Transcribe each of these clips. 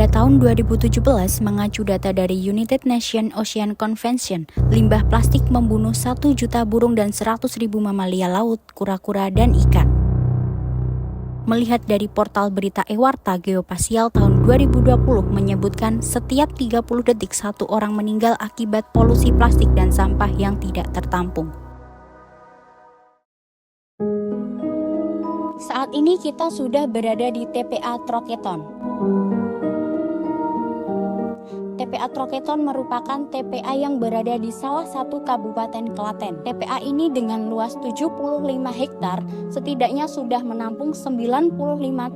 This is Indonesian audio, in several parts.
Pada tahun 2017, mengacu data dari United Nations Ocean Convention, limbah plastik membunuh 1 juta burung dan 100.000 mamalia laut, kura-kura, dan ikan. Melihat dari portal berita Ewarta Geospasial tahun 2020 menyebutkan setiap 30 detik satu orang meninggal akibat polusi plastik dan sampah yang tidak tertampung. Saat ini kita sudah berada di TPA Troketon. TPA Troketon merupakan TPA yang berada di salah satu kabupaten Klaten. TPA ini dengan luas 75 hektar setidaknya sudah menampung 95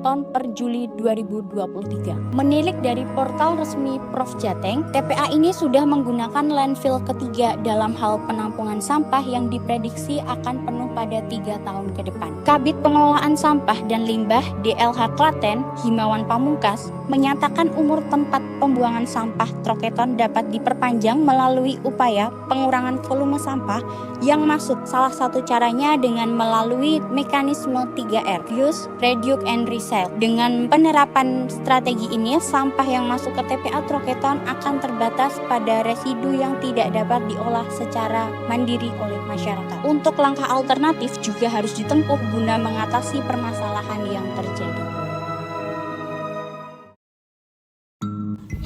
ton per Juli 2023. Menilik dari portal resmi Prof Jateng, TPA ini sudah menggunakan landfill ketiga dalam hal penampungan sampah yang diprediksi akan penuh pada 3 tahun ke depan. Kabid Pengelolaan Sampah dan Limbah DLH Klaten, Himawan Pamungkas, menyatakan umur tempat pembuangan sampah Troketon dapat diperpanjang melalui upaya pengurangan volume sampah yang masuk. Salah satu caranya dengan melalui mekanisme 3R, Reuse, Reduce, and Recycle. Dengan penerapan strategi ini, sampah yang masuk ke TPA Troketon akan terbatas pada residu yang tidak dapat diolah secara mandiri oleh masyarakat. Untuk langkah alternatif juga harus ditempuh guna mengatasi permasalahan yang terjadi.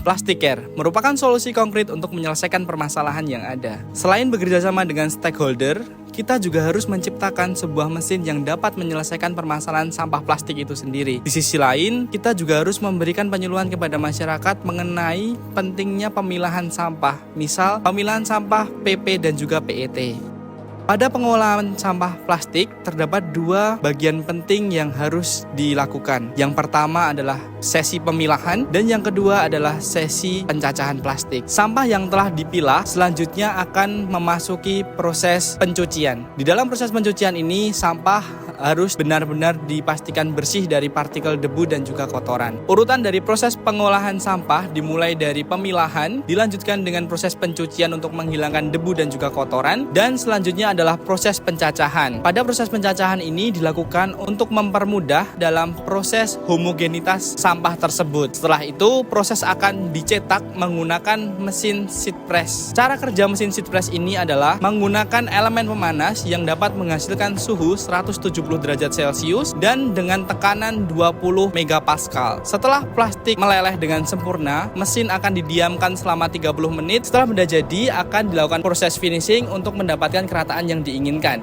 Plasticare merupakan solusi konkret untuk menyelesaikan permasalahan yang ada. Selain bekerjasama dengan stakeholder, kita juga harus menciptakan sebuah mesin yang dapat menyelesaikan permasalahan sampah plastik itu sendiri. Di sisi lain, kita juga harus memberikan penyuluhan kepada masyarakat mengenai pentingnya pemilahan sampah, misal pemilahan sampah PP dan juga PET. Pada pengolahan sampah plastik, terdapat 2 bagian penting yang harus dilakukan. Yang pertama adalah sesi pemilahan dan yang kedua adalah sesi pencacahan plastik. Sampah yang telah dipilah selanjutnya akan memasuki proses pencucian. Di dalam proses pencucian ini, sampah harus benar-benar dipastikan bersih dari partikel debu dan juga kotoran. Urutan dari proses pengolahan sampah dimulai dari pemilahan, dilanjutkan dengan proses pencucian untuk menghilangkan debu dan juga kotoran, dan selanjutnya adalah proses pencacahan. Pada proses pencacahan ini dilakukan untuk mempermudah dalam proses homogenitas sampah tersebut. Setelah itu, proses akan dicetak menggunakan mesin seed press. Cara kerja mesin seed press ini adalah menggunakan elemen pemanas yang dapat menghasilkan suhu 170 derajat Celcius dan dengan tekanan 20 megapascal. Setelah plastik meleleh dengan sempurna, mesin akan didiamkan selama 30 menit. Setelah benda jadi, akan dilakukan proses finishing untuk mendapatkan kerataan yang diinginkan.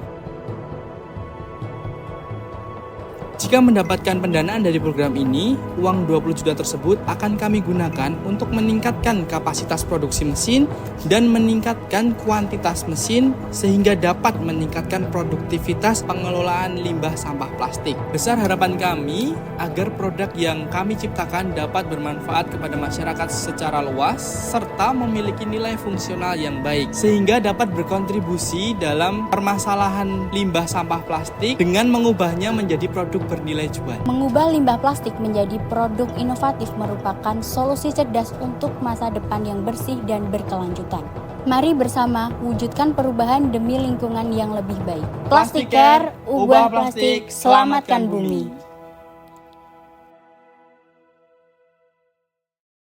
Jika mendapatkan pendanaan dari program ini, uang 20 juta tersebut akan kami gunakan untuk meningkatkan kapasitas produksi mesin dan meningkatkan kuantitas mesin sehingga dapat meningkatkan produktivitas pengelolaan limbah sampah plastik. Besar harapan kami agar produk yang kami ciptakan dapat bermanfaat kepada masyarakat secara luas serta memiliki nilai fungsional yang baik sehingga dapat berkontribusi dalam permasalahan limbah sampah plastik dengan mengubahnya menjadi produk bernilai jual. Mengubah limbah plastik menjadi produk inovatif merupakan solusi cerdas untuk masa depan yang bersih dan berkelanjutan. Mari bersama wujudkan perubahan demi lingkungan yang lebih baik. Plasticare, ubah plastik, selamatkan bumi.